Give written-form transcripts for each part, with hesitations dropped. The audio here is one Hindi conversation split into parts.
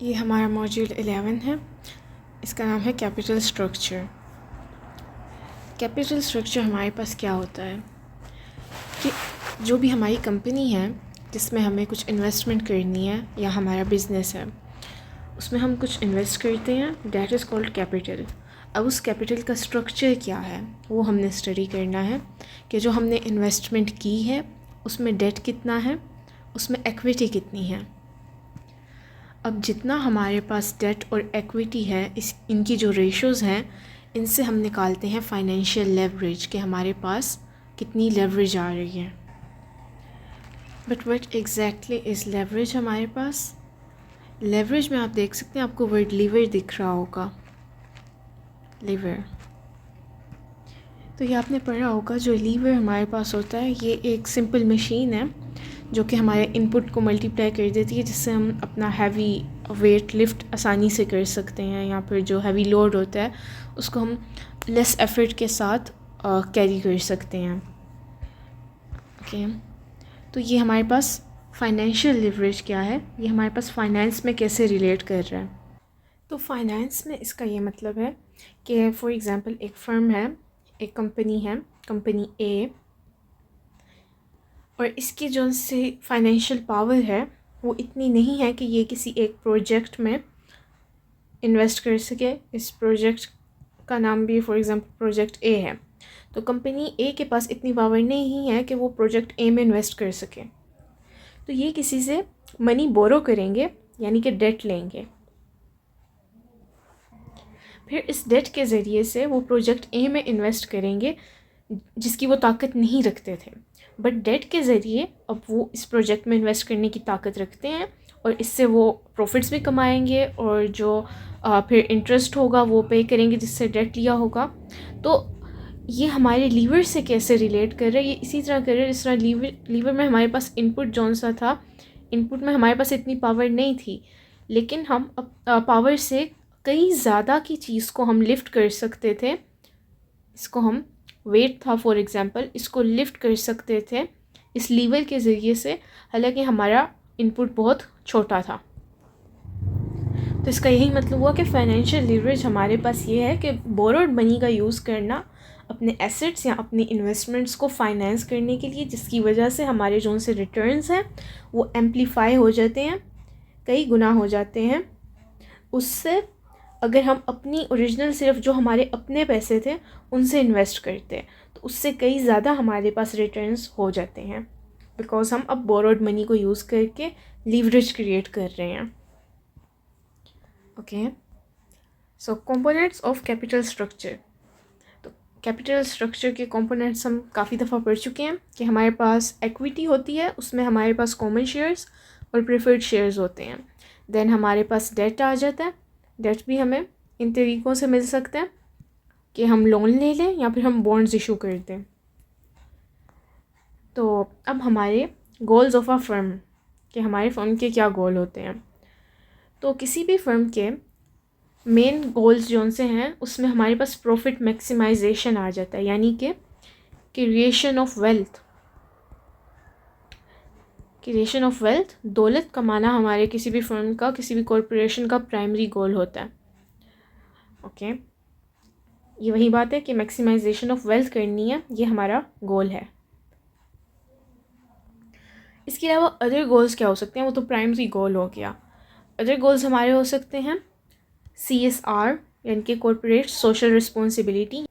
ये हमारा मॉड्यूल 11 है। इसका नाम है कैपिटल स्ट्रक्चर। कैपिटल स्ट्रक्चर हमारे पास क्या होता है कि जो भी हमारी कंपनी है जिसमें हमें कुछ इन्वेस्टमेंट करनी है या हमारा बिज़नेस है उसमें हम कुछ इन्वेस्ट करते हैं, दैट इज़ कॉल्ड कैपिटल। अब उस कैपिटल का स्ट्रक्चर क्या है वो हमने स्टडी करना है कि जो हमने इन्वेस्टमेंट की है उसमें डेट कितना है, उसमें इक्विटी कितनी है। अब जितना हमारे पास डेट और इक्विटी है इनकी जो रेशोज़ हैं इनसे हम निकालते हैं फाइनेंशियल लेवरेज कि हमारे पास कितनी लेवरेज आ रही है। But what exactly is leverage हमारे पास? लेवरेज में आप देख सकते हैं, आपको वर्ड लीवर दिख रहा होगा, लीवर। तो ये आपने पढ़ा होगा, जो लीवर हमारे पास होता है ये एक सिंपल मशीन है जो कि हमारे इनपुट को मल्टीप्लाई कर देती है, जिससे हम अपना हैवी वेट लिफ्ट आसानी से कर सकते हैं, या फिर जो हैवी लोड होता है उसको हम लेस एफर्ट के साथ कैरी कर सकते हैं। ओके, तो ये हमारे पास फाइनेंशियल लिवरेज क्या है, ये हमारे पास फाइनेंस में कैसे रिलेट कर रहा है। तो फाइनेंस में इसका ये मतलब है कि फॉर एग्ज़ाम्पल एक फ़र्म है, एक कंपनी है, कंपनी ए, और इसकी जो से फाइनेंशियल पावर है वो इतनी नहीं है कि ये किसी एक प्रोजेक्ट में इन्वेस्ट कर सके। इस प्रोजेक्ट का नाम भी फॉर एग्ज़ाम्पल प्रोजेक्ट ए है, तो कंपनी ए के पास इतनी पावर नहीं है कि वो प्रोजेक्ट ए में इन्वेस्ट कर सके, तो ये किसी से मनी बोरो करेंगे, यानी कि डेट लेंगे। फिर इस डेट के ज़रिए से वो प्रोजेक्ट ए में इन्वेस्ट करेंगे जिसकी वो ताकत नहीं रखते थे, बट डेट के ज़रिए अब वो इस प्रोजेक्ट में इन्वेस्ट करने की ताकत रखते हैं और इससे वो प्रॉफिट्स भी कमाएंगे और जो फिर इंटरेस्ट होगा वो पे करेंगे जिससे डेट लिया होगा। तो ये हमारे लीवर से कैसे रिलेट कर रहे हैं, ये इसी तरह कर रहे हैं जिस तरह लीवर में हमारे पास इनपुट जौन सा था, इनपुट में हमारे पास इतनी पावर नहीं थी, लेकिन हम पावर से कई ज़्यादा की चीज़ को हम लिफ्ट कर सकते थे। इसको हम वेट था फॉर एग्ज़ाम्पल, इसको लिफ्ट कर सकते थे इस लीवर के ज़रिए से, हालांकि हमारा इनपुट बहुत छोटा था। तो इसका यही मतलब हुआ कि फाइनेंशियल लीवरेज हमारे पास ये है कि बोरोड मनी का यूज़ करना अपने एसेट्स या अपनी इन्वेस्टमेंट्स को फाइनेंस करने के लिए, जिसकी वजह से हमारे जो से रिटर्न्स हैं वो एम्पलीफाई हो जाते हैं, कई गुना हो जाते हैं उससे अगर हम अपनी ओरिजिनल सिर्फ जो हमारे अपने पैसे थे उनसे इन्वेस्ट करते हैं, तो उससे कई ज़्यादा हमारे पास रिटर्न्स हो जाते हैं, बिकॉज हम अब बोरोड मनी को यूज़ करके लीवरेज क्रिएट कर रहे हैं। Okay, so components of capital structure. तो कैपिटल स्ट्रक्चर के कंपोनेंट्स हम काफ़ी दफ़ा पढ़ चुके हैं कि हमारे पास इक्विटी होती है, उसमें हमारे पास कॉमन शेयर्स और प्रेफर्ड शेयर्स होते हैं। देन हमारे पास डेट आ जाता है, डेट भी हमें इन तरीक़ों से मिल सकते हैं कि हम लोन ले लें या फिर हम बॉन्ड्स इशू कर दें। तो अब हमारे गोल्स ऑफ अ फर्म, कि हमारे फर्म के क्या गोल होते हैं। तो किसी भी फर्म के मेन गोल्स जो से हैं उसमें हमारे पास प्रॉफिट मैक्सिमाइजेशन आ जाता है, यानी कि creation of wealth. Creation of wealth, दौलत कमाना हमारे किसी भी फर्म का, किसी भी कॉरपोरेशन का प्राइमरी गोल होता है। ओके, ये वही बात है कि मैक्सिमाइजेशन ऑफ वेल्थ करनी है, ये हमारा गोल है। इसके अलावा अदर गोल्स क्या हो सकते हैं, वो तो प्राइमरी गोल हो गया। अदर गोल्स हमारे हो सकते हैं CSR, यानी कि कॉरपोरेट सोशल रिस्पॉन्सिबिलिटी,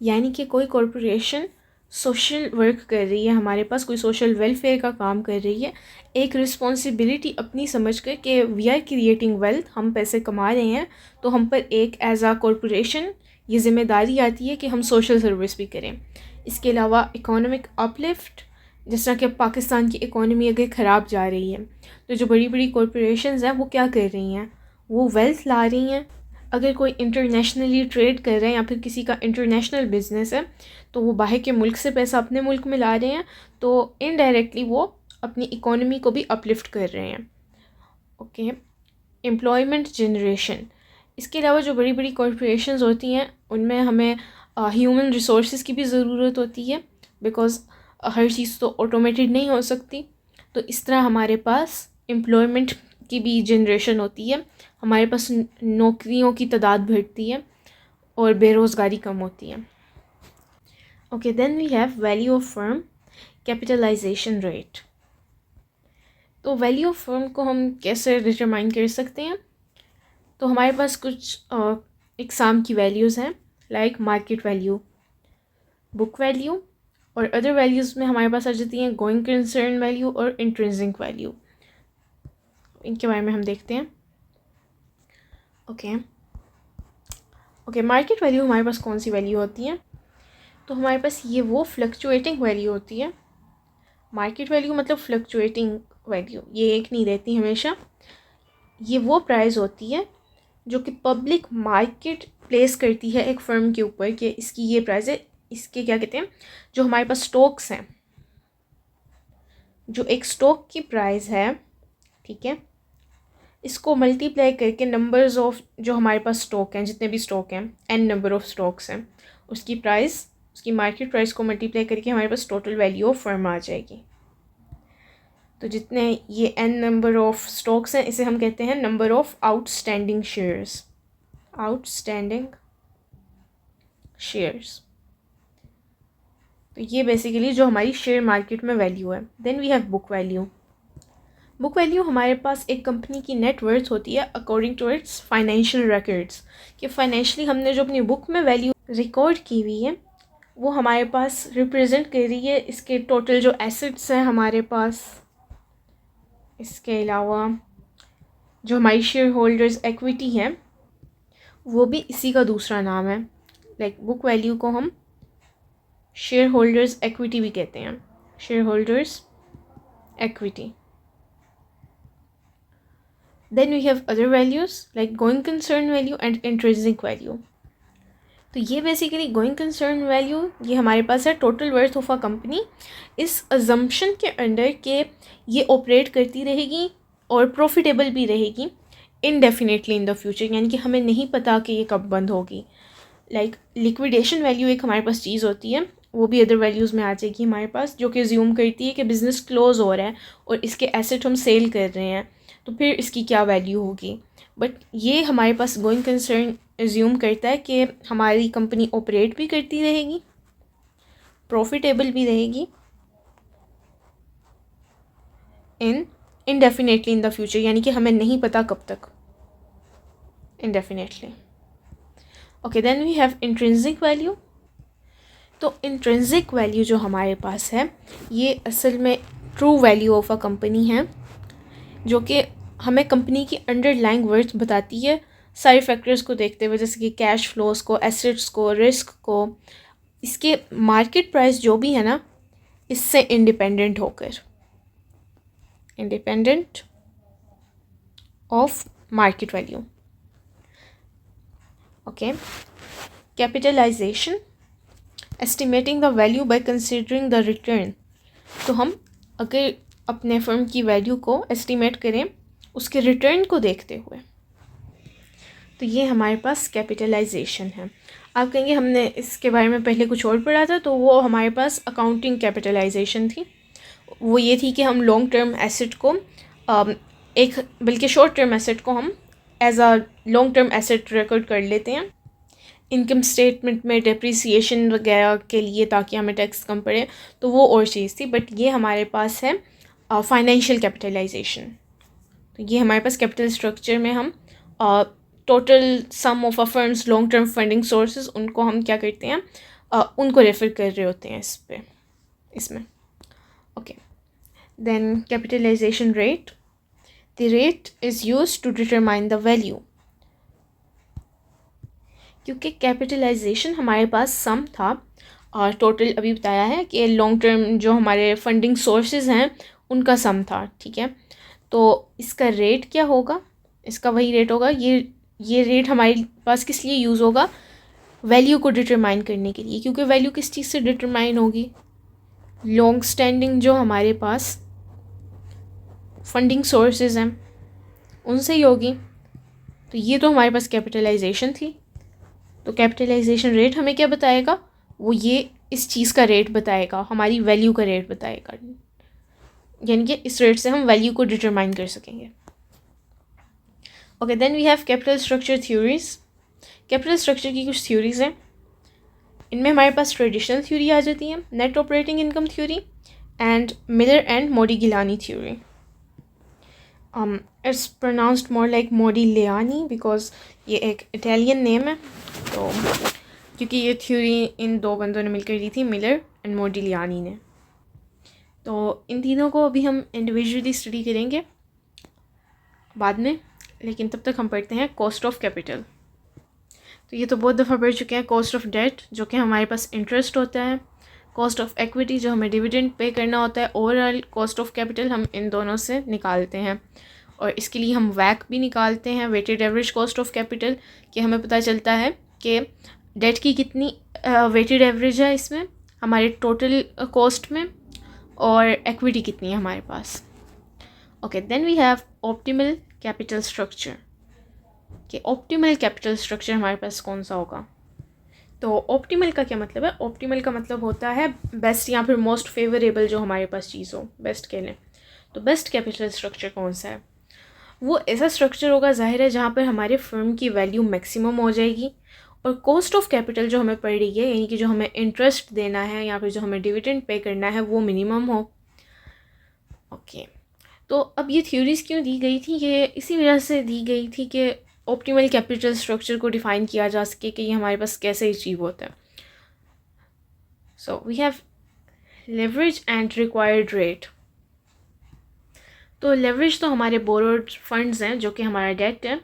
यानी कि कोई कॉरपोरेशन सोशल वर्क कर रही है, हमारे पास कोई सोशल वेलफेयर का काम कर रही है, एक रिस्पॉन्सिबिलिटी अपनी समझ कर कि वी आर क्रिएटिंग वेल्थ, हम पैसे कमा रहे हैं, तो हम पर एक एज आ कॉरपोरेशन ये ज़िम्मेदारी आती है कि हम सोशल सर्विस भी करें। इसके अलावा इकोनॉमिक अपलिफ्ट, जिस तरह कि पाकिस्तान की इकोनॉमी अगर ख़राब जा रही है तो जो बड़ी बड़ी कॉरपोरेशंस हैं वो क्या कर रही हैं, वो वेल्थ ला रही हैं। अगर कोई इंटरनेशनली ट्रेड कर रहे हैं या फिर किसी का इंटरनेशनल बिजनेस है तो वो बाहर के मुल्क से पैसा अपने मुल्क में ला रहे हैं, तो इनडायरेक्टली वो अपनी इकोनॉमी को भी अपलिफ्ट कर रहे हैं। Okay, employment generation. इसके अलावा जो बड़ी बड़ी कॉरपोरेशंस होती हैं उनमें हमें ह्यूमन रिसोर्सेज की भी ज़रूरत होती है, बिकॉज़ हर चीज़ तो ऑटोमेटेड नहीं हो सकती। तो इस तरह हमारे पास एम्प्लॉयमेंट की भी जनरेशन होती है, हमारे पास नौकरियों की तादाद बढ़ती है और बेरोज़गारी कम होती है। Okay, then we have value of firm, capitalization rate. तो वैल्यू ऑफ फर्म को हम कैसे डिटरमाइन कर सकते हैं? तो हमारे पास कुछ एग्ज़ाम की वैल्यूज़ हैं, like market value, book value, और अदर वैल्यूज़ में हमारे पास आ जाती हैं गोइंग कंसर्न वैल्यू और इंट्रिंसिक वैल्यू। इनके बारे में हम देखते हैं। ओके, मार्केट वैल्यू हमारे पास कौन सी वैल्यू होती है? तो हमारे पास ये वो फ्लक्चुएटिंग वैल्यू होती है। मार्केट वैल्यू मतलब फ्लक्चुएटिंग वैल्यू, ये एक नहीं रहती हमेशा। ये वो प्राइस होती है जो कि पब्लिक मार्केट प्लेस करती है एक फ़र्म के ऊपर कि इसकी ये प्राइस है। इसके क्या कहते हैं, जो हमारे पास स्टॉक्स हैं, जो एक स्टॉक की प्राइस है, ठीक है, इसको मल्टीप्लाई करके नंबर्स ऑफ जो हमारे पास स्टॉक हैं, जितने भी स्टॉक हैं, एन नंबर ऑफ स्टॉक्स हैं, उसकी प्राइस, उसकी मार्केट प्राइस को मल्टीप्लाई करके हमारे पास टोटल वैल्यू ऑफ फर्म आ जाएगी। तो जितने ये एन नंबर ऑफ स्टॉक्स हैं, इसे हम कहते हैं number of outstanding shares. Outstanding shares, तो ये बेसिकली जो हमारी शेयर मार्केट में वैल्यू है। Then we have book value. Book value हमारे पास एक कंपनी की नेट वर्थ होती है according to its financial records, कि फाइनेंशियली हमने जो अपनी बुक में वैल्यू रिकॉर्ड की हुई है वो हमारे पास रिप्रेजेंट कर रही है इसके टोटल जो एसेट्स हैं हमारे पास। इसके अलावा जो हमारी शेयर होल्डर्स एक्विटी है वो भी इसी का दूसरा नाम है। लाइक बुक वैल्यू को हम शेयर होल्डर्स एक्विटी भी कहते हैं, share holders equity. Then we have other values like going concern value and intrinsic value. तो ये बेसिकली गोइंग कंसर्न वैल्यू ये हमारे पास है total worth of a company, इस अजम्पशन के अंडर के ये ऑपरेट करती रहेगी और प्रॉफिटेबल भी रहेगी इनडेफिनेटली इन द फ्यूचर, यानी कि हमें नहीं पता कि ये कब बंद होगी। लाइक लिक्विडेशन वैल्यू एक हमारे पास चीज़ होती है, वो भी अदर वैल्यूज़ में आ जाएगी हमारे पास, जो कि अज्यूम करती है कि बिज़नेस क्लोज़ हो रहा है और इसके एसेट हम सेल कर रहे हैं, तो फिर इसकी क्या वैल्यू होगी। बट ये हमारे पास गोइंग कंसर्न एज्यूम करता है कि हमारी कंपनी ऑपरेट भी करती रहेगी, प्रॉफिटेबल भी रहेगी इनडेफिनेटली इन द फ्यूचर, यानी कि हमें नहीं पता कब तक, indefinitely. Okay, then we have intrinsic value. तो इंट्रिंसिक वैल्यू जो हमारे पास है ये असल में true value of a company है, जो कि हमें कंपनी की अंडरलाइंग वर्थ बताती है सारे फैक्टर्स को देखते हुए, जैसे कि कैश फ्लोस को, एसेट्स को, रिस्क को, इसके मार्केट प्राइस जो भी है ना, इससे इंडिपेंडेंट होकर, independent of market value. Okay, capitalization, estimating the value by considering the return. तो हम अगर अपने फर्म की वैल्यू को एस्टिमेट करें उसके रिटर्न को देखते हुए, तो ये हमारे पास कैपिटलाइजेशन है। आप कहेंगे हमने इसके बारे में पहले कुछ और पढ़ा था, तो वो हमारे पास अकाउंटिंग कैपिटलाइजेशन थी। वो ये थी कि हम लॉन्ग टर्म एसेट को एक बल्कि शॉर्ट टर्म एसेट को हम as a long term asset record कर लेते हैं इनकम स्टेटमेंट में डेप्रिसिएशन वगैरह के लिए, ताकि हमें टैक्स कम पड़े, तो वो और चीज़ थी। बट ये हमारे पास है फाइनेंशियल कैपिटलाइजेशन। तो ये हमारे पास कैपिटल स्ट्रक्चर में हम total sum of a firms long term funding sources, उनको हम क्या करते हैं, उनको रेफर कर रहे होते हैं इसमें। Okay, then capitalization rate, the rate is used to determine the value. क्योंकि कैपिटलाइजेशन हमारे पास सम था और टोटल अभी बताया है कि लॉन्ग टर्म जो हमारे फंडिंग सोर्सेज हैं उनका सम था, ठीक है। तो इसका रेट क्या होगा, इसका वही रेट होगा। ये रेट हमारे पास किस लिए यूज़ होगा, वैल्यू को डिटरमाइन करने के लिए, क्योंकि वैल्यू किस चीज़ से डिटरमाइन होगी, लॉन्ग स्टैंडिंग जो हमारे पास फंडिंग सोर्सेज हैं उनसे ही होगी। तो ये तो हमारे पास कैपिटलाइजेशन थी। तो कैपिटलाइजेशन रेट हमें क्या बताएगा, वो ये इस चीज़ का रेट बताएगा, हमारी वैल्यू का रेट बताएगा, यानी कि इस रेट से हम वैल्यू को डिटरमाइन कर सकेंगे। Okay, then we have capital structure theories. Capital structure की कुछ थ्योरीज हैं। इनमें हमारे पास ट्रेडिशनल थ्योरी आ जाती है, net operating income theory and Miller and Modigliani theory. It's pronounced more like Modigliani because ये एक इटालियन नेम है, तो क्योंकि ये थ्योरी इन दो बंदों ने मिलकर दी थी, मिलर एंड मोडिलियानी ने। तो इन तीनों को अभी हम इंडिविजुअली स्टडी करेंगे बाद में, लेकिन तब तक हम पढ़ते हैं कॉस्ट ऑफ कैपिटल। तो ये तो बहुत दफ़ा पढ़ चुके हैं। कॉस्ट ऑफ डेट जो कि हमारे पास इंटरेस्ट होता है, कॉस्ट ऑफ एक्विटी जो हमें डिविडेंड पे करना होता है, ओवरऑल कॉस्ट ऑफ कैपिटल हम इन दोनों से निकालते हैं। और इसके लिए हम वैक भी निकालते हैं, weighted average cost of capital, कि हमें पता चलता है कि डेट की कितनी वेटेड एवरेज है इसमें हमारे टोटल कॉस्ट में, और एक्विटी कितनी है हमारे पास। Okay, then we have optimal capital structure, कि ऑप्टिमल कैपिटल स्ट्रक्चर हमारे पास कौन सा होगा। तो ऑप्टिमल का क्या मतलब है? ऑप्टिमल का मतलब होता है बेस्ट या फिर मोस्ट फेवरेबल जो हमारे पास चीज़ हो, बेस्ट कह लें। तो बेस्ट कैपिटल स्ट्रक्चर कौन सा है? वो ऐसा स्ट्रक्चर होगा, जाहिर है, जहाँ पर हमारे फर्म की वैल्यू मैक्सिमम हो जाएगी और कॉस्ट ऑफ कैपिटल जो हमें पड़ रही है, यानी कि जो हमें इंटरेस्ट देना है या फिर जो हमें डिविडेंड पे करना है, वो मिनिमम हो। ओके, तो अब ये थ्योरीज क्यों दी गई थी? ये इसी वजह से दी गई थी कि ऑप्टिमल कैपिटल स्ट्रक्चर को डिफ़ाइन किया जा सके कि ये हमारे पास कैसे अचीव होता है। So we have leverage and required rate. तो लेवरेज तो हमारे बोरोड फंड्स हैं, जो कि हमारा डेट है,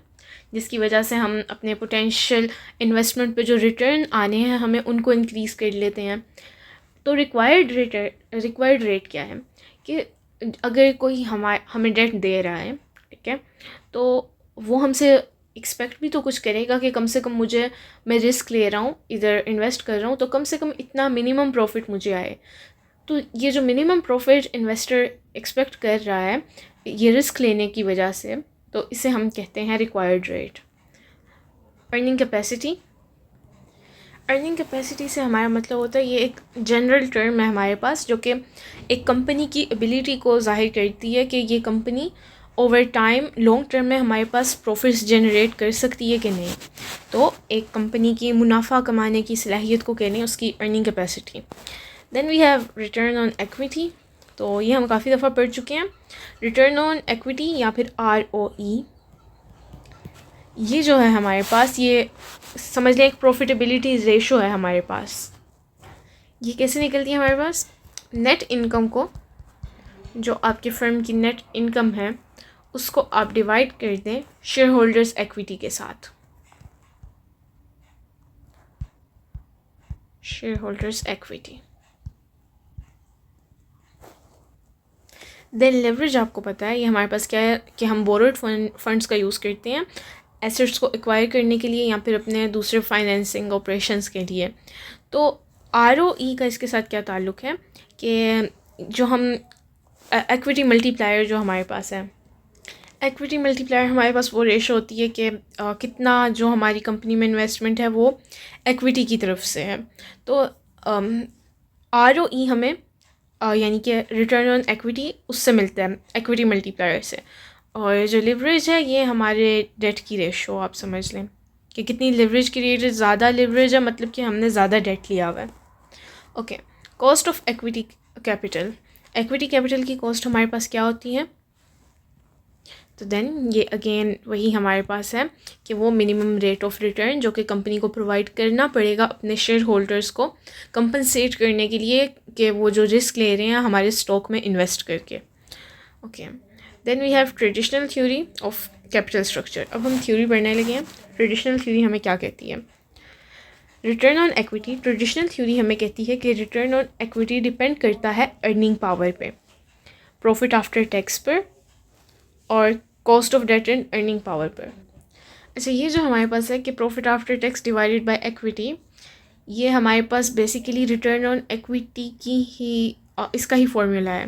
जिसकी वजह से हम अपने पोटेंशियल इन्वेस्टमेंट पे जो रिटर्न आने हैं हमें उनको इंक्रीज़ कर लेते हैं। तो रिक्वायर्ड रेट क्या है? कि अगर कोई हमें डेट दे रहा है, ठीक है, तो वो हमसे एक्सपेक्ट भी तो कुछ करेगा कि कम से कम मैं रिस्क ले रहा हूँ, इधर इन्वेस्ट कर रहा हूँ, तो कम से कम इतना मिनिमम प्रॉफिट मुझे आए। तो ये जो मिनिमम प्रॉफिट इन्वेस्टर एक्सपेक्ट कर रहा है ये रिस्क लेने की वजह से, तो इसे हम कहते हैं required rate. Earning capacity, earning capacity से हमारा मतलब होता है, ये एक जनरल टर्म है हमारे पास, जो कि एक कंपनी की एबिलिटी को जाहिर करती है कि ये company over time long term में हमारे पास प्रॉफिट्स जनरेट कर सकती है कि नहीं। तो एक कंपनी की मुनाफा कमाने की सलाहियत को कहने उसकी earning capacity. Then we have return on equity. तो ये हम काफ़ी दफ़ा पढ़ चुके हैं। रिटर्न ऑन एक्विटी या फिर ROE, ये जो है हमारे पास, ये समझ लें एक प्रॉफिटेबिलिटी रेशो है हमारे पास। ये कैसे निकलती है हमारे पास? नेट इनकम को, जो आपके फर्म की नेट इनकम है, उसको आप डिवाइड कर दें शेयर होल्डर्स एक्विटी के साथ। Share holders equity. Then leverage, आपको पता है ये हमारे पास क्या है कि हम बोरोड फंड्स का यूज़ करते हैं एसेट्स को एक्वायर करने के लिए या फिर अपने दूसरे फाइनेंसिंग ऑपरेशंस के लिए। तो ROE का इसके साथ क्या ताल्लुक़ है कि जो हम एक्विटी मल्टीप्लायर जो हमारे पास है, एक्विटी मल्टीप्लायर हमारे पास वो रेशो होती है कि कितना जो हमारी कंपनी में इन्वेस्टमेंट है वो एक्विटी की तरफ से है। तो ROE हमें यानी कि रिटर्न ऑन एक्विटी उससे मिलता है, एक्विटी मल्टीप्लायर से। और जो लिवरेज है ये हमारे डेट की रेशो, आप समझ लें कि कितनी लिवरेज की रेट, ज़्यादा लिवरेज है मतलब कि हमने ज़्यादा डेट लिया हुआ है। Okay, cost of equity capital. Equity capital की कॉस्ट हमारे पास क्या होती है? तो देन ये अगेन वही हमारे पास है कि वो मिनिमम रेट ऑफ रिटर्न जो कि कंपनी को प्रोवाइड करना पड़ेगा अपने शेयर होल्डर्स को कंपनसेट करने के लिए कि वो जो रिस्क ले रहे हैं हमारे स्टॉक में इन्वेस्ट करके। Okay, then we have traditional theory of capital structure. अब हम थ्योरी पढ़ने लगे हैं। ट्रेडिशनल थ्योरी हमें क्या कहती है? Return on equity. Traditional theory हमें कहती है कि रिटर्न ऑन एक्विटी डिपेंड करता है अर्निंग पावर पे, प्रॉफिट आफ्टर टैक्स पर और cost of debt and earning power पर। अच्छा, ये जो हमारे पास है कि profit after tax divided by equity, ये हमारे पास बेसिकली रिटर्न ऑन एक्विटी की ही इसका ही फॉर्मूला है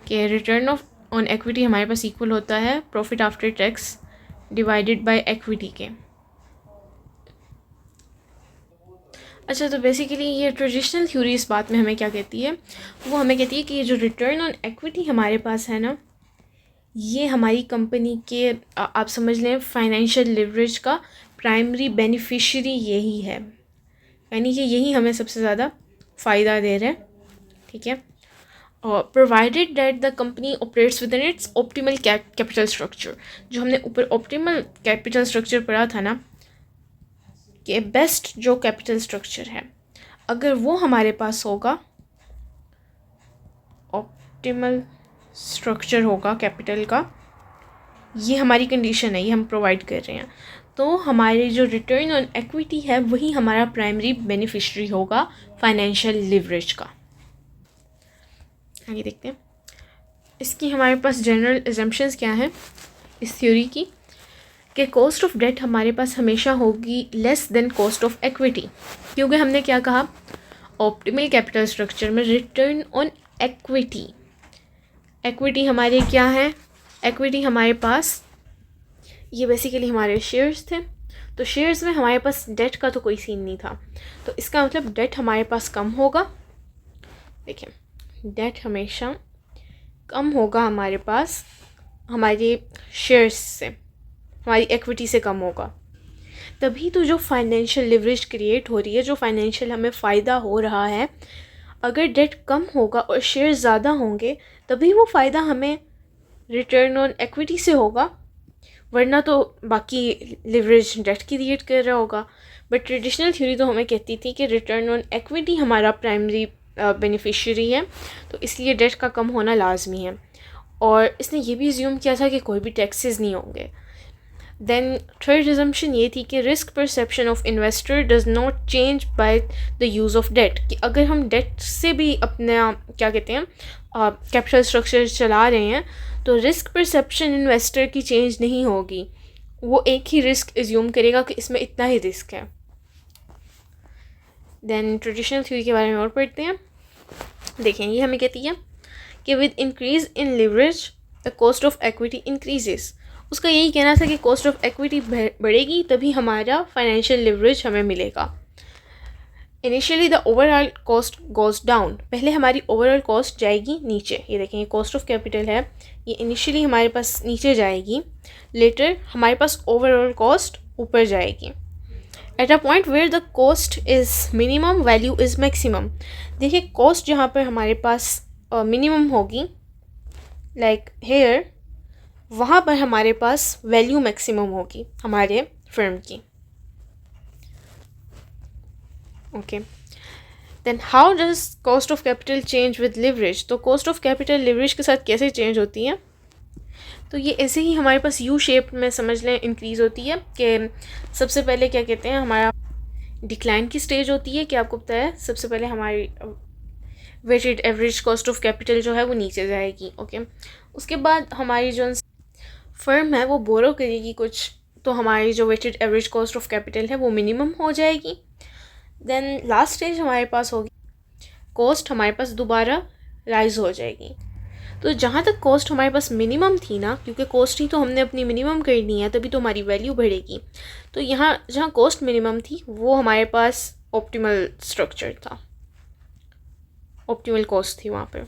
कि रिटर्न ऑन एक्विटी हमारे पास इक्वल होता है profit after tax divided by equity के। अच्छा, तो बेसिकली ये ट्रेडिशनल थ्योरी इस बात में हमें क्या कहती है? वो हमें कहती है कि ये जो रिटर्न ऑन एक्विटी हमारे पास है ना, ये हमारी कंपनी के आप समझ लें फाइनेंशियल लिवरेज का प्राइमरी बेनिफिशियरी यही है, यानी कि यही हमें सबसे ज़्यादा फ़ायदा दे रहा है, ठीक है। और provided that the company operates with in its optimal capital structure, जो हमने ऊपर ऑप्टिमल कैपिटल स्ट्रक्चर पढ़ा था ना, कि बेस्ट जो कैपिटल स्ट्रक्चर है अगर वो हमारे पास होगा, ऑप्टिमल स्ट्रक्चर होगा कैपिटल का, ये हमारी कंडीशन है, ये हम प्रोवाइड कर रहे हैं, तो हमारे जो रिटर्न ऑन इक्विटी है वही हमारा प्राइमरी बेनिफिशियरी होगा फाइनेंशियल लिवरेज का। आगे देखते हैं इसकी हमारे पास जनरल अजम्पशंस क्या हैं इस थ्योरी की, कि कॉस्ट ऑफ डेट हमारे पास हमेशा होगी less than cost of equity, क्योंकि हमने क्या कहा, ऑप्टिमल कैपिटल स्ट्रक्चर में रिटर्न ऑन इक्विटी, इक्विटी हमारे क्या है, इक्विटी हमारे पास ये बेसिकली हमारे शेयर्स थे, तो शेयर्स में हमारे पास डेट का तो कोई सीन नहीं था, तो इसका मतलब डेट हमारे पास कम होगा। देखिए डेट हमेशा कम होगा हमारे पास हमारे शेयर्स से, हमारी इक्विटी से कम होगा, तभी तो जो फाइनेंशियल लिवरेज क्रिएट हो रही है, जो फाइनेंशियल हमें फ़ायदा हो रहा है, अगर डेट कम होगा और शेयर ज़्यादा होंगे तभी वो फ़ायदा हमें रिटर्न ऑन इक्विटी से होगा, वरना तो बाकी लिवरेज डेट क्रिएट कर रहा होगा। बट ट्रेडिशनल थ्योरी तो हमें कहती थी कि रिटर्न ऑन इक्विटी हमारा प्राइमरी बेनिफिशियरी है, तो इसलिए डेट का कम होना लाजमी है, और इसने ये भी अज्यूम किया था कि कोई भी टैक्सेस नहीं होंगे। देन थर्ड assumption ये थी कि risk perception of investor does not change by the use of debt, कि अगर हम डेट से भी अपना क्या कहते हैं कैपिटल स्ट्रक्चर चला रहे हैं तो रिस्क परसेप्शन इन्वेस्टर की चेंज नहीं होगी, वो एक ही रिस्क एज्यूम करेगा कि इसमें इतना ही रिस्क है। देन ट्रेडिशनल थ्योरी के बारे में और पढ़ते हैं। देखें ये हमें कहती है कि with increase in leverage the cost of equity increases, उसका यही कहना था कि कॉस्ट ऑफ इक्विटी बढ़ेगी तभी हमारा फाइनेंशियल लिवरेज हमें मिलेगा। Initially the overall cost goes down, पहले हमारी ओवरऑल कॉस्ट जाएगी नीचे, ये देखें ये कॉस्ट ऑफ कैपिटल है, ये इनिशियली हमारे पास नीचे जाएगी, लेटर हमारे पास ओवरऑल कॉस्ट ऊपर जाएगी। At a point where the cost is minimum value is maximum, देखिए कॉस्ट जहाँ पर हमारे पास मिनिमम होगी लाइक हेयर, वहाँ पर हमारे पास वैल्यू मैक्सिमम होगी हमारे फर्म की। Okay then how does cost of capital change with leverage, तो कॉस्ट ऑफ कैपिटल लिवरेज के साथ कैसे चेंज होती है, तो ये ऐसे ही हमारे पास यू शेप में समझ लें इंक्रीज़ होती है, कि सबसे पहले क्या कहते हैं हमारा डिक्लाइन की स्टेज होती है, कि आपको पता है सबसे पहले हमारी weighted average cost of capital जो है वो नीचे जाएगी। ओके उसके बाद हमारी जो फर्म है वो बोरो करेगी कुछ, तो हमारी जो weighted average cost of capital है वो मिनिमम हो जाएगी। देन लास्ट स्टेज हमारे पास होगी कॉस्ट हमारे पास दोबारा राइज हो जाएगी, तो जहाँ तक कॉस्ट हमारे पास मिनिमम थी ना, क्योंकि कॉस्ट ही तो हमने अपनी मिनिमम करनी है तभी तो हमारी वैल्यू बढ़ेगी, तो यहाँ जहाँ कॉस्ट मिनिमम थी वो हमारे पास ऑप्टिमल स्ट्रक्चर था, ऑप्टिमल कॉस्ट थी वहाँ पर।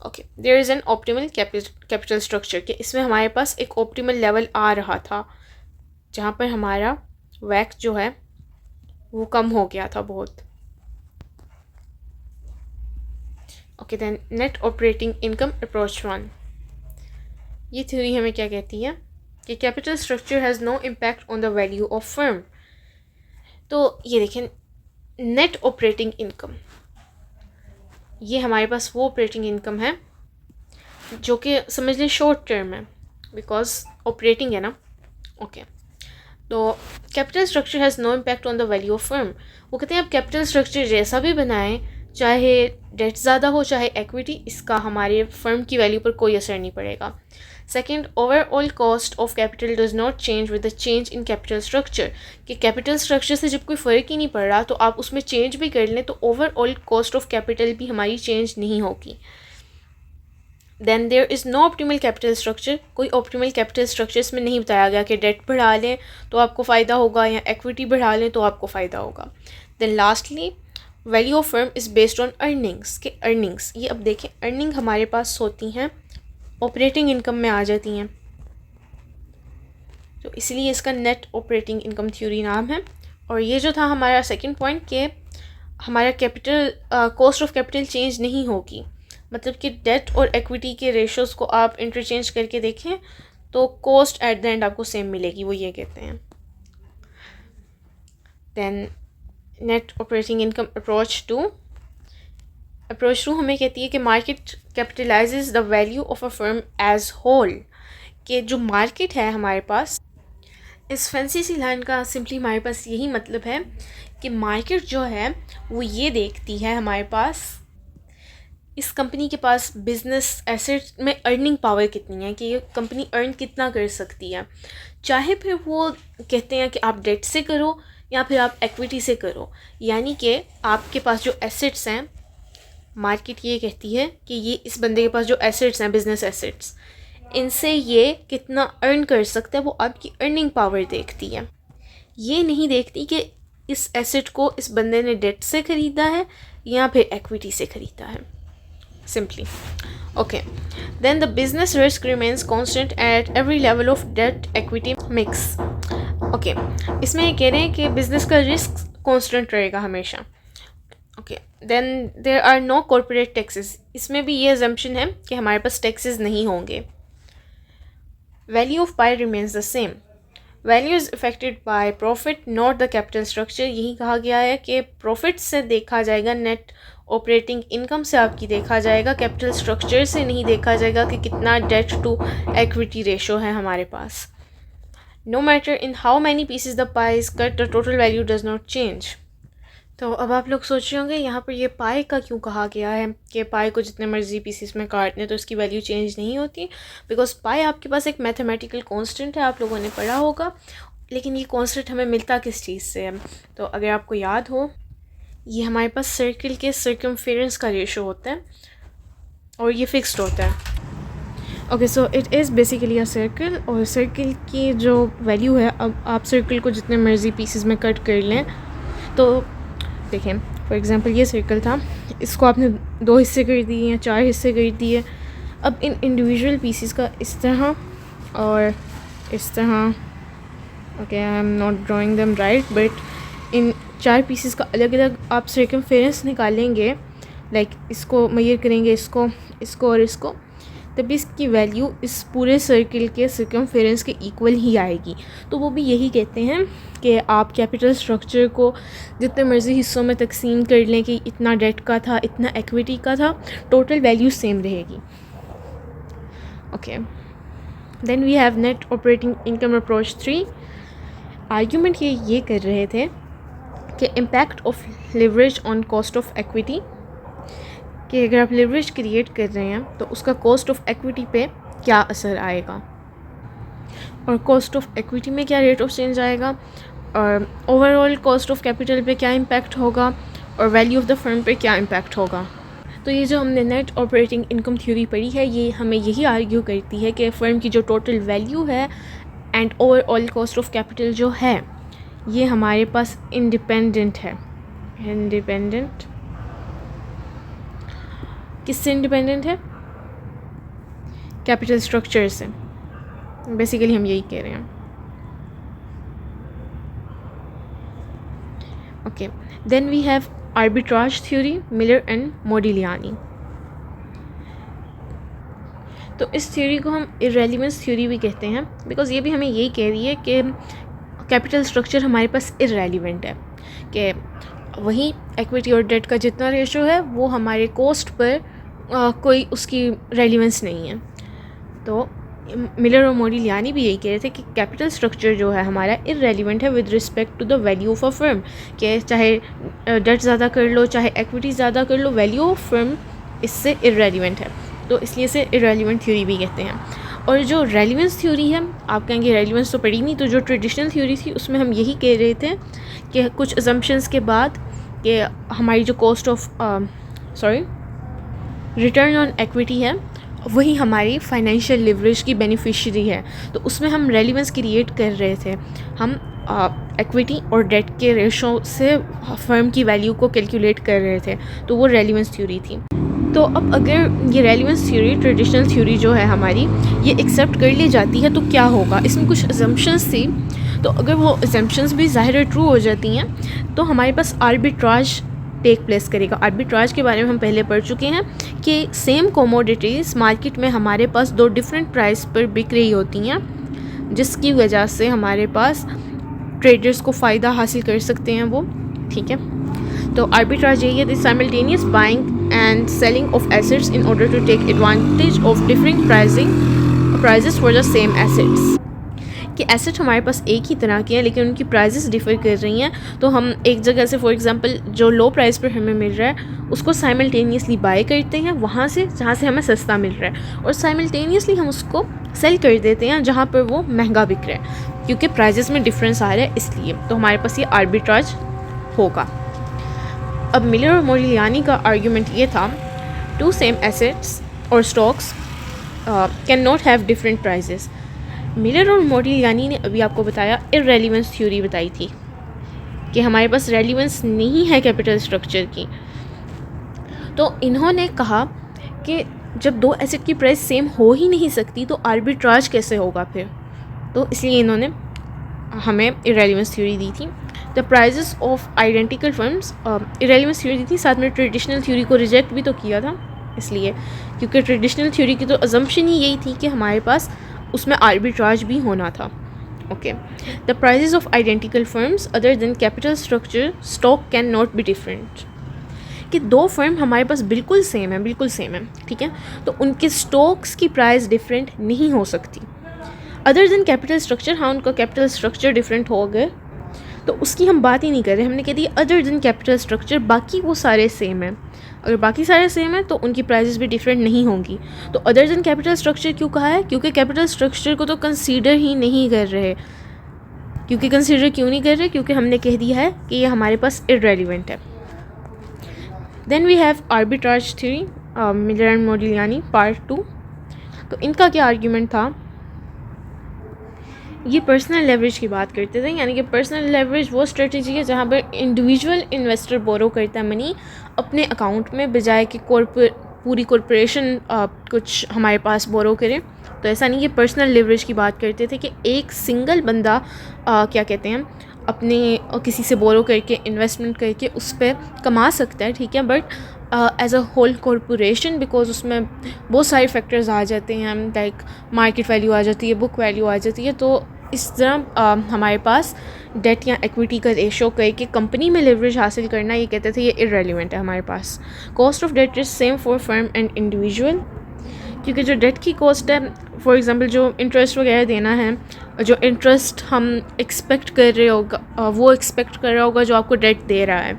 Okay there is an optimal capital structure, कि इसमें हमारे पास एक ऑप्टिमल लेवल आ रहा था जहाँ पर हमारा वैक जो है वो कम हो गया था बहुत। Okay then net operating income approach 1, ये थ्योरी हमें क्या कहती है कि capital structure has no impact on the value of firm, तो ये देखें नेट ऑपरेटिंग इनकम, ये हमारे पास वो ऑपरेटिंग इनकम है जो कि समझ लें शॉर्ट टर्म है, बिकॉज ऑपरेटिंग है ना। ओके तो capital structure has no impact on the value of firm, वो कहते हैं आप कैपिटल स्ट्रक्चर जैसा भी बनाएं, चाहे डेट ज़्यादा हो चाहे इक्विटी, इसका हमारे फर्म की वैल्यू पर कोई असर नहीं पड़ेगा। Second overall cost of capital does not change with the change in capital structure, कि कैपिटल स्ट्रक्चर से जब कोई फ़र्क ही नहीं पड़ रहा तो आप उसमें चेंज भी कर लें तो ओवरऑल कॉस्ट ऑफ कैपिटल भी हमारी चेंज नहीं होगी। Then there is no optimal capital structure, कोई ऑप्टिमल कैपिटल स्ट्रक्चर इसमें नहीं बताया गया कि डेट बढ़ा लें तो आपको फ़ायदा होगा या इक्विटी बढ़ा लें तो आपको फ़ायदा होगा। Then lastly value of firm is based on earnings, के अर्निंग्स, ये अब देखें अर्निंग हमारे पास होती हैं ऑपरेटिंग इनकम में आ जाती हैं, तो इसलिए इसका नेट ऑपरेटिंग इनकम थ्योरी नाम है। और ये जो था हमारा सेकंड पॉइंट कि हमारा capital cost of capital change नहीं होगी, मतलब कि डेट और इक्विटी के रेशोज़ को आप इंटरचेंज करके देखें तो कॉस्ट एट द एंड आपको सेम मिलेगी, वो ये कहते हैं। Then net operating income approach to हमें कहती है कि market capitalises the value of a firm as whole, कि जो मार्केट है हमारे पास, इस फैंसी सी लाइन का सिंपली हमारे पास यही मतलब है कि मार्केट जो है वो ये देखती है हमारे पास इस कंपनी के पास बिज़नेस एसेट में अर्निंग पावर कितनी है, कि ये कंपनी अर्न कितना कर सकती है, चाहे फिर वो कहते हैं कि आप डेट से करो या फिर आप इक्विटी से करो। यानी कि आपके पास जो एसेट्स हैं, मार्केट ये कहती है कि ये इस बंदे के पास जो एसेट्स हैं, बिज़नेस एसेट्स, इनसे ये कितना अर्न कर सकता है, वो आपकी अर्निंग पावर देखती है। ये नहीं देखती कि इस एसेट को इस बंदे ने डेट से ख़रीदा है या फिर इक्विटी से ख़रीदा है, simply. Okay, then the business risk remains constant at every level of debt equity mix. Okay, इसमें ये कह रहे हैं कि बिजनेस का रिस्क कांस्टेंट रहेगा हमेशा। Okay, then there are no corporate taxes, इसमें भी ये अजम्पशन है कि हमारे पास टैक्सेस नहीं होंगे। Value of pi remains the same, value is affected by profit not the capital structure. यही कहा गया है कि प्रॉफिट से देखा जाएगा, नेट ऑपरेटिंग इनकम से आपकी देखा जाएगा, कैपिटल स्ट्रक्चर से नहीं देखा जाएगा कि कितना डेट टू इक्विटी रेशो है हमारे पास। No matter in how many pieces the pie is cut, the total value does not change. तो अब आप लोग सोच रहे होंगे यहाँ पर ये पाई का क्यों कहा गया है कि पाई को जितने मर्जी पीसेस में काटने तो इसकी वैल्यू चेंज नहीं होती। बिकॉज पाई आपके पास एक मैथमेटिकल कांस्टेंट है, आप लोगों ने पढ़ा होगा, लेकिन ये कांस्टेंट हमें मिलता किस चीज़ से है। तो अगर आपको याद हो, ये हमारे पास सर्किल के सर्कमफेरेंस का रेशो होता है और ये फिक्स्ड होता है। Okay, so it is basically a circle, और सर्किल की जो वैल्यू है, अब आप सर्किल को जितने मर्जी पीसेस में कट कर लें तो देखें, फॉर एग्ज़ाम्पल ये सर्कल था, इसको आपने 2 हिस्से कर दिए या 4 हिस्से कर दिए। अब इन इंडिविजुअल पीसेस का इस तरह और इस तरह, okay I am not drawing them right, but in 4 pieces का अलग अलग आप सर्कमफेरेंस निकालेंगे, लाइक इसको मेजर करेंगे, इसको और इसको, तभी इसकी वैल्यू इस पूरे सर्किल के सर्कमफेरेंस के इक्वल ही आएगी। तो वो भी यही कहते हैं कि आप कैपिटल स्ट्रक्चर को जितने मर्जी हिस्सों में तकसीम कर लें कि इतना डेट का था, इतना इक्विटी का था, टोटल वैल्यू सेम रहेगी। Okay, then we have net operating income approach 3। Argument ये कर रहे थे कि impact of leverage on cost of equity, कि अगर आप लिवरेज क्रिएट कर रहे हैं तो उसका कॉस्ट ऑफ इक्विटी पे क्या असर आएगा, और कॉस्ट ऑफ इक्विटी में क्या रेट ऑफ चेंज आएगा, और ओवरऑल कॉस्ट ऑफ कैपिटल पे क्या इम्पैक्ट होगा, और वैल्यू ऑफ द फर्म पे क्या इम्पैक्ट होगा। तो ये जो हमने नेट ऑपरेटिंग इनकम थ्योरी पढ़ी है, ये हमें यही आर्ग्यू करती है कि फ़र्म की जो टोटल वैल्यू है and overall cost of capital जो है, ये हमारे पास इंडिपेंडेंट है। इंडिपेंडेंट किससे इंडिपेंडेंट है? कैपिटल स्ट्रक्चर से। बेसिकली हम यही कह रहे हैं। Okay, then we have arbitrage theory, Miller and Modigliani. तो इस थ्योरी को हम इररेलेवेंस थ्योरी भी कहते हैं, बिकॉज ये भी हमें यही कह रही है कि कैपिटल स्ट्रक्चर हमारे पास इररेलेवेंट है, कि वही इक्विटी और डेट का जितना रेशो है वो हमारे कॉस्ट पर कोई उसकी रेलिवेंस नहीं है। तो मिलर और मोडिलियानी भी यही कह रहे थे कि कैपिटल स्ट्रक्चर जो है हमारा इररेलेवेंट है with respect to the value of a firm, कि चाहे डेट ज़्यादा कर लो चाहे इक्विटी ज़्यादा कर लो, वैल्यू ऑफ फर्म इससे इररेलेवेंट है, तो इसलिए इसे इररेलेवेंट थ्योरी भी कहते हैं। और जो रेलिवेंस थ्योरी है, आप कहेंगे रेलिवेंस तो पढ़ी नहीं, तो जो ट्रेडिशनल थ्योरी थी उसमें हम यही कह रहे थे कि कुछ अजम्पशंस के बाद कि हमारी जो cost of return on equity है वही हमारी फाइनेंशियल लिवरेज की बेनिफिशियरी है, तो उसमें हम रेलिवेंस क्रिएट कर रहे थे। हम इक्विटी और डेट के रेशो से फर्म की वैल्यू को कैलकुलेट कर रहे थे, तो वो रेलिवेंस थ्योरी थी। तो अब अगर ये रेलिवेंस थ्योरी, ट्रेडिशनल थ्योरी जो है हमारी, ये एक्सेप्ट कर ली जाती है तो क्या होगा? इसमें कुछ अजम्पशंस थी, तो अगर वो अजम्पशंस भी ज़ाहिर ट्रू हो जाती हैं तो हमारे पास आर्बिट्राज टेक प्लेस करेगा। आर्बिट्राज के बारे में हम पहले पढ़ चुके हैं कि सेम कोमोडिटीज़ मार्केट में हमारे पास दो डिफरेंट प्राइस पर बिक रही होती हैं, जिसकी वजह से हमारे पास ट्रेडर्स को फ़ायदा हासिल कर सकते हैं वो, ठीक है। तो आर्बिट्राज यही है, the simultaneous buying and selling of assets in order to take advantage of different prices for the same assets. कि एसेट हमारे पास एक ही तरह के हैं लेकिन उनकी प्राइजेस डिफ़र कर रही हैं, तो हम एक जगह से फॉर एग्जांपल जो लो प्राइस पर हमें मिल रहा है उसको साइमल्टेनियसली बाय करते हैं वहाँ से जहाँ से हमें सस्ता मिल रहा है, और साइमल्टेनियसली हम उसको सेल कर देते हैं जहाँ पर वो महंगा बिक रहा है, क्योंकि प्राइजेस में डिफरेंस आ रहा है इसलिए। तो हमारे पास ये आर्बिट्राज होगा। अब मिलर और मोडिलियानी का आर्ग्यूमेंट ये था, टू सेम एसेट्स और stocks can not have different prices. Miller और मोडिलियानी ने अभी आपको बताया इररेलेवेंस थ्योरी बताई थी कि हमारे पास रेलिवेंस नहीं है कैपिटल स्ट्रक्चर की। तो इन्होंने कहा कि जब दो एसेट की प्राइस सेम हो ही नहीं सकती तो आर्बिट्राज कैसे होगा फिर, तो इसलिए इन्होंने हमें इररेलेवेंस थ्योरी दी थी। The prices of identical firms, irrelevance theory दी थी, साथ में ट्रेडिशनल थ्योरी को रिजेक्ट भी तो किया था, इसलिए क्योंकि ट्रेडिशनल थ्योरी की तो अजम्पशन ही यही थी कि हमारे पास उसमें आर्बिट्राज भी होना था। Okay, the prices of identical firms other than capital structure stock can not be different. कि दो फर्म हमारे पास बिल्कुल सेम है, ठीक है, तो उनके स्टॉक्स की प्राइस डिफरेंट नहीं हो सकती। अदर देन कैपिटल स्ट्रक्चर, हाँ उनका कैपिटल स्ट्रक्चर डिफरेंट हो गए तो उसकी हम बात ही नहीं कर रहे, हमने कह दिया अदर देन कैपिटल स्ट्रक्चर, बाकी वो सारे सेम हैं। अगर बाकी सारे सेम है तो उनकी प्राइजेस भी डिफरेंट नहीं होंगी। तो अदर देन कैपिटल स्ट्रक्चर क्यों कहा है? क्योंकि कैपिटल स्ट्रक्चर को तो कंसीडर ही नहीं कर रहे। क्योंकि कंसीडर क्यों नहीं कर रहे? क्योंकि हमने कह दिया है कि ये हमारे पास इररेलेवेंट है। Then we have arbitrage theory, Miller and Modigliani part 2। तो इनका क्या आर्ग्यूमेंट था? ये पर्सनल लेवरेज की बात करते थे, यानी कि पर्सनल लेवरेज वो स्ट्रेटजी है जहाँ पर इंडिविजुअल इन्वेस्टर बोरो करता है मनी अपने अकाउंट में, बजाय कि पूरी कॉरपोरेशन कुछ हमारे पास बोरो करे। तो ऐसा नहीं, ये पर्सनल लेवरेज की बात करते थे कि एक सिंगल बंदा क्या कहते हैं अपने किसी से बोरो करके इन्वेस्टमेंट करके उस पर कमा सकता है, ठीक है, but as a whole corporation, because उसमें बहुत सारे फैक्टर्स आ जाते हैं, लाइक मार्केट वैल्यू आ जाती है, बुक वैल्यू आ जाती है। तो इस तरह हमारे पास डेट या इक्विटी का रेशो करके कंपनी में लेवरेज हासिल करना, ये कहते थे ये इररेलेवेंट है हमारे पास। Cost of debt is same for firm and individual, क्योंकि जो डेट की कॉस्ट है, फॉर एग्जांपल जो इंटरेस्ट वगैरह देना है, जो इंटरेस्ट हम एक्सपेक्ट कर रहे होगा वो एक्सपेक्ट कर रहा होगा जो आपको डेट दे रहा है,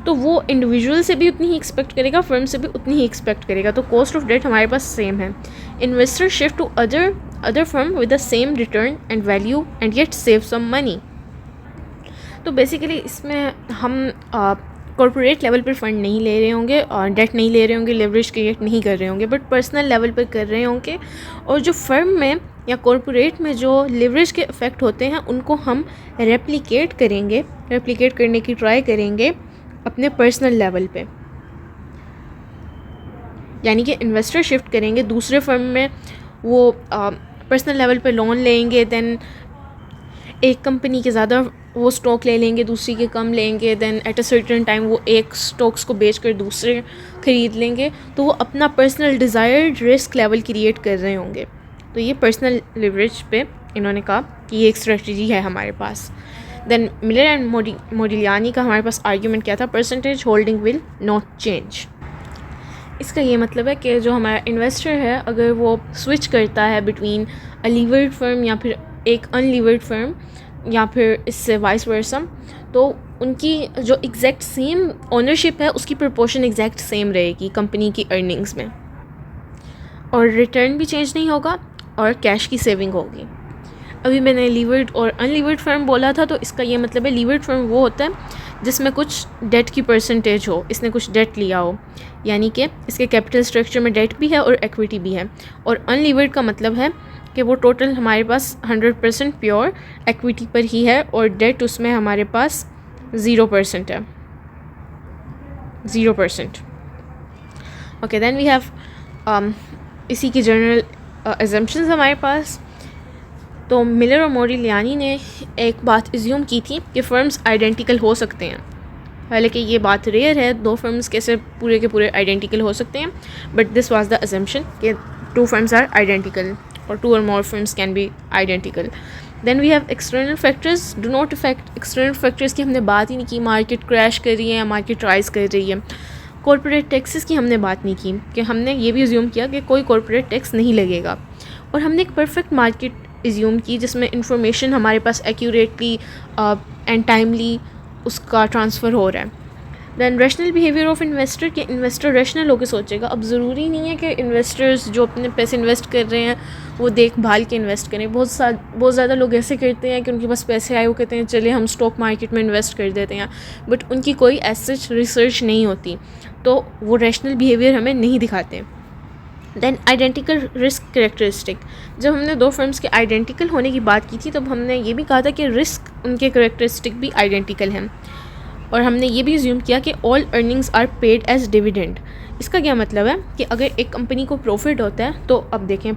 तो वो इंडिविजुअल से भी उतनी ही एक्सपेक्ट करेगा, फर्म से भी उतनी ही एक्सपेक्ट करेगा। तो कॉस्ट ऑफ डेट हमारे पास सेम है। Investor shift to other firm with the same return and value and yet save some money. तो बेसिकली इसमें हम कॉर्पोरेट लेवल पर फ़ंड नहीं ले रहे होंगे और डेट नहीं ले रहे होंगे, लेवरेज क्रिएट नहीं कर रहे होंगे, बट पर्सनल लेवल पर कर रहे होंगे। और जो फर्म में या कॉर्पोरेट में जो लेवरेज के इफ़ेक्ट होते हैं उनको हम रेप्लिकेट करने की ट्राई करेंगे अपने पर्सनल लेवल पे, यानी कि इन्वेस्टर शिफ्ट करेंगे दूसरे फर्म में, वो पर्सनल लेवल पे लोन लेंगे, देन एक कंपनी के ज़्यादा वो स्टॉक ले लेंगे, दूसरी के कम लेंगे, then at a certain time वो एक स्टॉक्स को बेचकर दूसरे ख़रीद लेंगे, तो वो अपना personal desired risk level create कर रहे होंगे। तो ये पर्सनल लिवरेज पे इन्होंने कहा कि ये एक स्ट्रेटजी है हमारे पास। देन मिलर एंड मोडिलियानी का हमारे पास आर्ग्यूमेंट क्या था? Percentage holding will not change. इसका ये मतलब है कि जो हमारा इन्वेस्टर है अगर वो स्विच करता है बिटवीन अ लीवर्ड फर्म या फिर एक अनलीवर्ड फर्म या फिर इससे वाइस वर्सा, तो उनकी जो एग्जैक्ट सेम ओनरशिप है उसकी प्रोपोर्शन एग्जैक्ट सेम रहेगी कंपनी की अर्निंग्स में, और रिटर्न भी चेंज नहीं होगा और कैश की सेविंग होगी। अभी मैंने लीवर्ड और अनलीवर्ड फर्म बोला था, तो इसका ये मतलब है लीवर्ड फर्म वो होता है जिसमें कुछ डेट की परसेंटेज हो, इसने कुछ डेट लिया हो, यानी कि इसके कैपिटल स्ट्रक्चर में डेट भी है और इक्विटी भी है। और अनलीवर्ड का मतलब है कि वो टोटल हमारे पास 100% प्योर इक्विटी पर ही है और डेट उसमें हमारे पास 0% है, 0%। ओके, देन वी हैव इसी की जनरल अजम्पशंस हमारे पास। तो मिलर और मोडिलियानी ने एक बात एज्यूम की थी कि फ़र्म्स आइडेंटिकल हो सकते हैं। हालांकि ये बात रेयर है, दो फर्म्स कैसे पूरे के पूरे आइडेंटिकल हो सकते हैं, but this was the assumption कि टू फर्म्स आर आइडेंटिकल और टू और more firms can be identical. Then we have external factors do not affect. External factors की हमने बात ही नहीं की, मार्केट क्रैश कर रही है या मार्केट राइज कर रही है। कॉर्पोरेट टैक्सेस की हमने बात नहीं की कि हमने ये भी एज्यूम किया कि कोई कॉर्पोरेट टैक्स नहीं लगेगा, और हमने एक परफेक्ट मार्केट एज्यूम की जिसमें इंफॉर्मेशन हमारे पास एक्यूरेटली एंड टाइमली उसका ट्रांसफ़र हो रहा है। Then rational behaviour of investor, कि इन्वेस्टर रैशनल होकर सोचेगा। अब ज़रूरी नहीं है कि इन्वेस्टर्स जो अपने पैसे इन्वेस्ट कर रहे हैं वो देखभाल के इन्वेस्ट करें। बहुत ज़्यादा लोग ऐसे करते हैं कि उनके पास पैसे आए, वो कहते हैं चले हम स्टॉक मार्केट में इन्वेस्ट कर देते हैं, बट उनकी कोई ऐसी रिसर्च नहीं होती, तो वो रैशनल बिहेवियर हमें नहीं दिखाते। दैन आइडेंटिकल रिस्क करेक्टरिस्टिक, जब हमने दो फर्म्स के आइडेंटिकल होने की बात की थी तब हमने ये भी कहा था कि रिस्क उनके करेक्टरिस्टिक भी आइडेंटिकल हैं, और हमने ये भी अज्यूम किया कि all earnings are paid as dividend. इसका क्या मतलब है कि अगर एक कंपनी को प्रॉफिट होता है तो अब देखें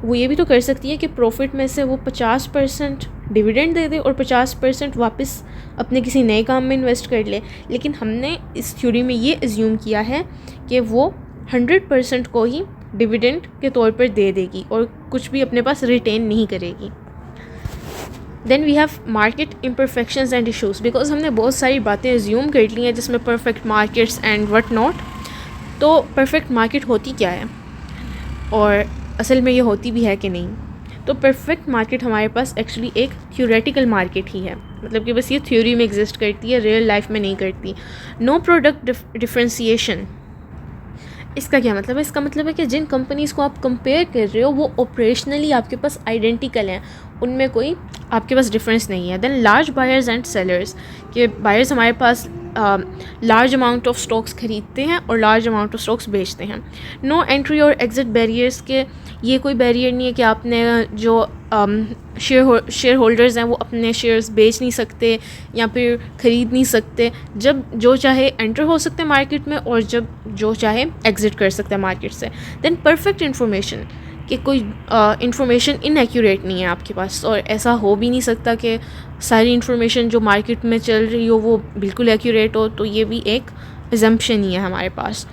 वो ये भी तो कर सकती है कि प्रॉफिट में से वो 50% डिविडेंड दे दे और 50% वापस अपने किसी नए काम में इन्वेस्ट कर ले, लेकिन हमने इस थ्योरी में ये अज्यूम किया है कि वो 100% को ही डिविडेंड के तौर पर दे देगी और कुछ भी अपने पास रिटेन नहीं करेगी। Then we have market imperfections and issues, because हमने बहुत सारी बातें एज्यूम कर ली हैं जिसमें perfect markets and what not. तो परफेक्ट मार्केट होती क्या है और असल में ये होती भी है कि नहीं। तो परफेक्ट मार्केट हमारे पास एक्चुअली एक थ्योरेटिकल मार्केट ही है, मतलब कि बस ये थ्योरी में एग्जिस्ट करती है, रियल लाइफ में नहीं करती। नो प्रोडक्ट डिफरेंशिएशन, इसका क्या मतलब है? इसका मतलब है कि जिन कंपनीज़ को आप कंपेयर कर रहे हो वो ऑपरेशनली आपके पास आइडेंटिकल हैं, उनमें कोई आपके पास डिफरेंस नहीं है। Then large buyers and sellers, कि बायर्स हमारे पास लार्ज अमाउंट ऑफ स्टॉक्स खरीदते हैं और लार्ज अमाउंट ऑफ स्टॉक्स बेचते हैं। नो एंट्री और एग्जिट बैरियर्स, के ये कोई बैरियर नहीं है कि आपने जो शेयर होल्डर्स हैं वो अपने शेयर्स बेच नहीं सकते या फिर ख़रीद नहीं सकते। जब जो चाहे एंटर हो सकते हैं मार्केट में और जब जो चाहे एग्ज़िट कर सकते हैं मार्केट से। देन परफेक्ट इन्फॉर्मेशन, कि कोई इन्फॉर्मेशन इनएक्यूरेट नहीं है आपके पास, और ऐसा हो भी नहीं सकता कि सारी इन्फॉर्मेशन जो मार्केट में चल रही हो वो बिल्कुल एक्यूरेट हो, तो ये भी एक अजम्पशन ही है हमारे पास।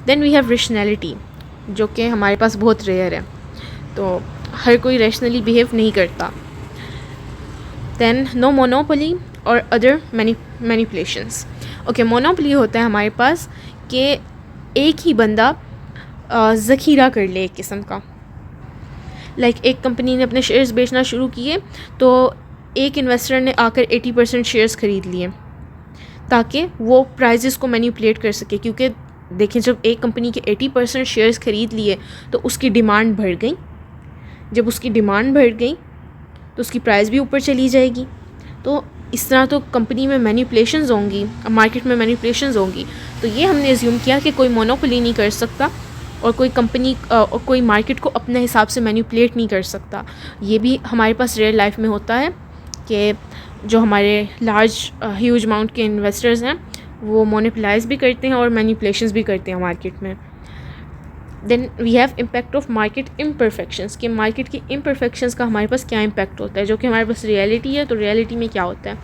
देन वी हैव रैशनैलिटी, जो कि हमारे पास बहुत रेयर है, तो हर कोई रैशनली बिहेव नहीं करता। देन नो मोनोपोली और अदर मैनिपुलेशंस। ओके, मोनोपोली होता है हमारे पास कि एक ही बंदा ज़ख़ीरा कर ले एक किस्म का। लाइक एक कंपनी ने अपने शेयर्स बेचना शुरू किए तो एक इन्वेस्टर ने आकर 80% शेयर्स ख़रीद लिए ताकि वो प्राइजेस को मैनिपुलेट कर सके, क्योंकि देखें जब एक कंपनी के 80% शेयर्स ख़रीद लिए तो उसकी डिमांड बढ़ गई। जब उसकी डिमांड बढ़ गई तो उसकी प्राइस भी ऊपर चली जाएगी। तो इस तरह तो कंपनी में मैनिपुलेशंस होंगी, मार्केट में मैनिपुलेशंस होंगी। तो ये हमने एज्यूम किया कि कोई मोनोपोली नहीं कर सकता और कोई कंपनी और कोई मार्केट को अपने हिसाब से मैनिपुलेट नहीं कर सकता। ये भी हमारे पास रियल लाइफ में होता है कि जो हमारे लार्ज ह्यूज अमाउंट के इन्वेस्टर्स हैं वो मोनोपोलाइज भी करते हैं और मैनिपुलेशंस भी करते हैं मार्केट में। Then we have impact of market imperfections, कि मार्केट की इम्परफेक्शंस का हमारे पास क्या इम्पैक्ट होता है, जो कि हमारे पास रियलिटी है। तो रियलिटी में क्या होता है?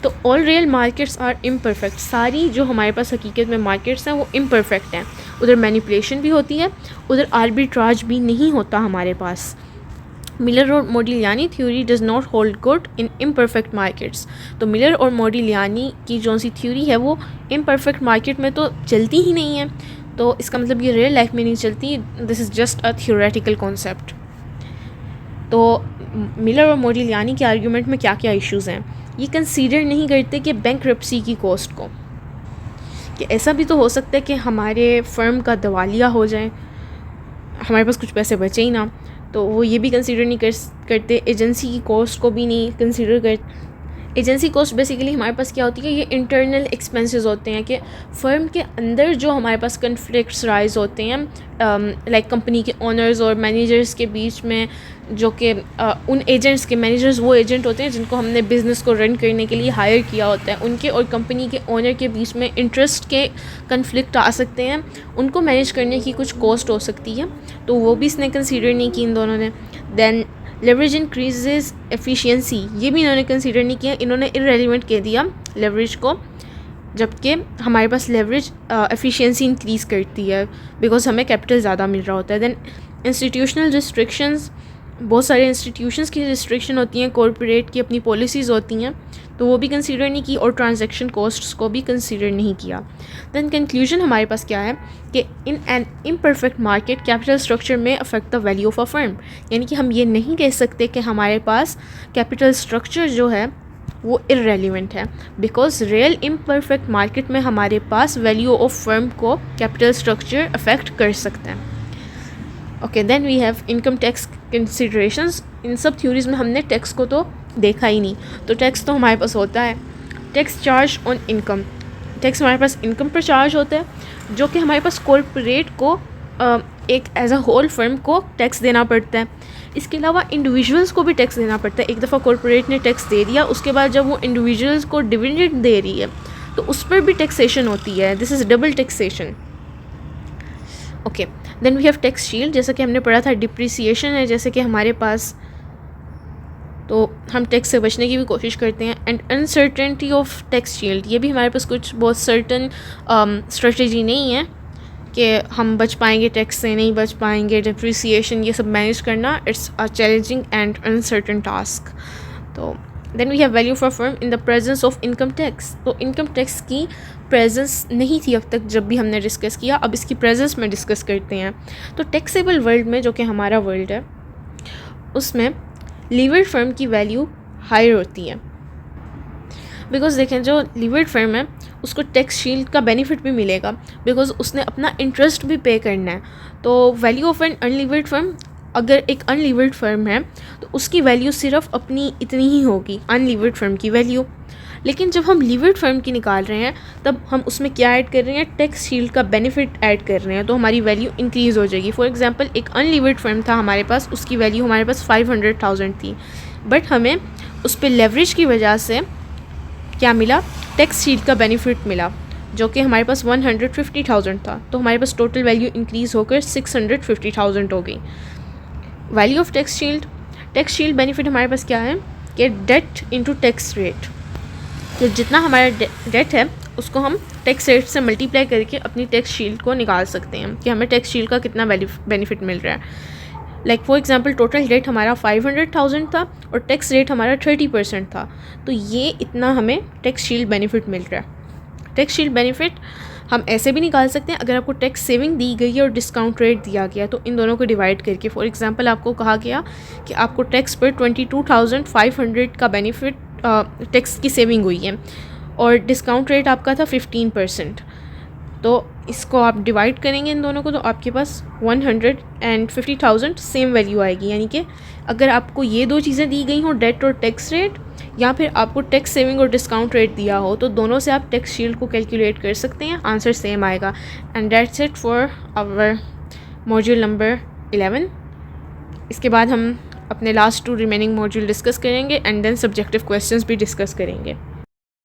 तो all real markets are imperfect, सारी जो हमारे पास हकीकत में मार्केट्स हैं वो इम्परफेक्ट हैं। उधर मैनिपुलेशन भी होती है, उधर आर्बिट्राज भी नहीं होता हमारे पास। मिलर और Modigliani theory does not hold good in imperfect markets. तो मिलर और मोडिलियानी की जो सी थ्योरी है वो इम्परफेक्ट मार्केट में तो चलती ही नहीं है, तो इसका मतलब ये रियल लाइफ में नहीं चलती। This is just a theoretical concept. तो मिलर और मोडिलियानी के आर्ग्यूमेंट में क्या क्या इश्यूज़ हैं? ये कंसीडर नहीं करते कि बैंकरप्सी की कॉस्ट को, कि ऐसा भी तो हो सकता है कि हमारे फर्म का दिवालिया हो जाए, हमारे पास कुछ पैसे बचे ही ना, तो वो ये भी कंसीडर नहीं करते। एजेंसी की कॉस्ट को भी नहीं कंसीडर एजेंसी कॉस्ट बेसिकली हमारे पास क्या होती है, ये इंटरनल एक्सपेंसेस होते हैं कि फ़र्म के अंदर जो हमारे पास कन्फ्लिक्ट्स राइज होते हैं लाइक कंपनी के ओनर्स और मैनेजर्स के बीच में, जो कि उन एजेंट्स के मैनेजर्स वो एजेंट होते हैं जिनको हमने बिज़नेस को रन करने के लिए हायर किया होता है, उनके और कंपनी के ओनर के बीच में इंटरेस्ट के कन्फ्लिक्ट आ सकते हैं, उनको मैनेज करने की कुछ कॉस्ट हो सकती है, तो वो भी इसने कंसीडर नहीं की इन दोनों ने। दैन लेवरेज इंक्रीजेज एफिशिएंसी, ये भी इन्होंने कंसीडर नहीं किया, इन्होंने इररेलेवेंट कह दिया लेवरेज को, जबकि हमारे पास लेवरेज एफिशिएंसी इंक्रीज़ करती है बिकॉज हमें कैपिटल ज़्यादा मिल रहा होता है। दैन इंस्टीट्यूशनल रिस्ट्रिक्शंस, बहुत सारे इंस्टीट्यूशंस की रिस्ट्रिक्शन होती हैं, कॉरपोरेट की अपनी पॉलिसीज़ होती हैं, तो वो भी कंसीडर नहीं की, और ट्रांजैक्शन कॉस्ट्स को भी कंसीडर नहीं किया। दैन कंक्लूजन हमारे पास क्या है कि in an imperfect market capital structure में affect the value of a firm, यानी कि हम ये नहीं कह सकते कि हमारे पास कैपिटल स्ट्रक्चर जो है वो इररेलेवेंट है, बिकॉज रियल इम्परफेक्ट मार्केट में हमारे पास वैल्यू ऑफ फर्म को कैपिटल स्ट्रक्चर अफेक्ट कर सकते हैं। Okay, then we have income tax considerations. इन सब थ्योरीज में हमने टैक्स को तो देखा ही नहीं, तो टैक्स तो हमारे पास होता है tax charge on income. Tax हमारे पास इनकम पर चार्ज होता है, जो कि हमारे पास कॉरपोरेट को एक एज अ होल फर्म को टैक्स देना पड़ता है। इसके अलावा इंडिविजुअल्स को भी टैक्स देना पड़ता है। एक दफ़ा कॉरपोरेट ने टैक्स दे दिया, उसके बाद जब वो इंडिविजुअल्स को डिविडेंड दे रही है तो उस पर भी टैक्सेशन होती है। This is double taxation. Okay, then we have tax shield, जैसा कि हमने पढ़ा था डिप्रिसिएशन है जैसे कि हमारे पास, तो हम टैक्स से बचने की भी कोशिश करते हैं। And uncertainty of tax shield, ये भी हमारे पास कुछ बहुत सर्टन स्ट्रेटजी नहीं है कि हम बच पाएंगे टैक्स से, नहीं बच पाएंगे। डिप्रिसिएशन ये सब मैनेज करना it's a challenging and uncertain task. तो then we have value for firm in the presence of income tax. तो इनकम टैक्स की प्रेजेंस नहीं थी अब तक जब भी हमने डिस्कस किया, अब इसकी प्रेजेंस में डिस्कस करते हैं। तो टैक्सेबल वर्ल्ड में, जो कि हमारा वर्ल्ड है, उसमें लीवर्ड फर्म की वैल्यू हायर होती है, बिकॉज देखें जो लीवर्ड फर्म है उसको टैक्स शील्ड का बेनिफिट भी मिलेगा बिकॉज उसने अपना इंटरेस्ट भी पे करना है। तो value of an unlevered firm, अगर एक अनलीवर्ड फर्म है तो उसकी वैल्यू सिर्फ अपनी इतनी ही होगी, अनलीवर्ड फर्म की वैल्यू। लेकिन जब हम लीवर्ड फर्म की निकाल रहे हैं तब हम उसमें क्या ऐड कर रहे हैं, टैक्स शील्ड का बेनिफिट ऐड कर रहे हैं, तो हमारी वैल्यू इंक्रीज़ हो जाएगी। फॉर एग्जांपल एक अनलीवर्ड फर्म था हमारे पास, उसकी वैल्यू हमारे पास 500,000 थी, बट हमें उस पर लेवरेज की वजह से क्या मिला, टैक्स शील्ड का बेनिफिट मिला, जो कि हमारे पास 150,000 था, तो हमारे पास टोटल वैल्यू इंक्रीज़ होकर 650,000 हो गई। Value of tax shield benefit हमारे पास क्या है कि डेट इनटू टैक्स रेट, तो जितना हमारा डेट है उसको हम टैक्स रेट से मल्टीप्लाई करके अपनी टैक्स शील्ड को निकाल सकते हैं कि हमें टैक्स शील्ड का कितना बेनिफिट मिल रहा है। Like for example total rate हमारा 500,000 था और टैक्स रेट हमारा 30% था, तो ये इतना हमें टैक्स शील्ड बेनिफिट मिल रहा है। टैक्स शील्ड बेनिफिट हम ऐसे भी निकाल सकते हैं, अगर आपको टैक्स सेविंग दी गई है और डिस्काउंट रेट दिया गया तो इन दोनों को डिवाइड करके, फॉर एग्जांपल आपको कहा गया कि आपको टैक्स पर 22,500 का बेनिफिट टैक्स की सेविंग हुई है और डिस्काउंट रेट आपका था 15%, तो इसको आप डिवाइड करेंगे इन दोनों को तो आपके पास 150,000 सेम वैल्यू आएगी। यानी कि अगर आपको ये दो चीज़ें दी गई हों, डेट और टैक्स रेट, या फिर आपको टैक्स सेविंग और डिस्काउंट रेट दिया हो, तो दोनों से आप टैक्स शील्ड को कैलकुलेट कर सकते हैं, आंसर सेम आएगा। And that's it for our module number 11। इसके बाद हम अपने लास्ट 2 रिमेनिंग मॉड्यूल डिस्कस करेंगे एंड देन सब्जेक्टिव क्वेश्चंस भी डिस्कस करेंगे।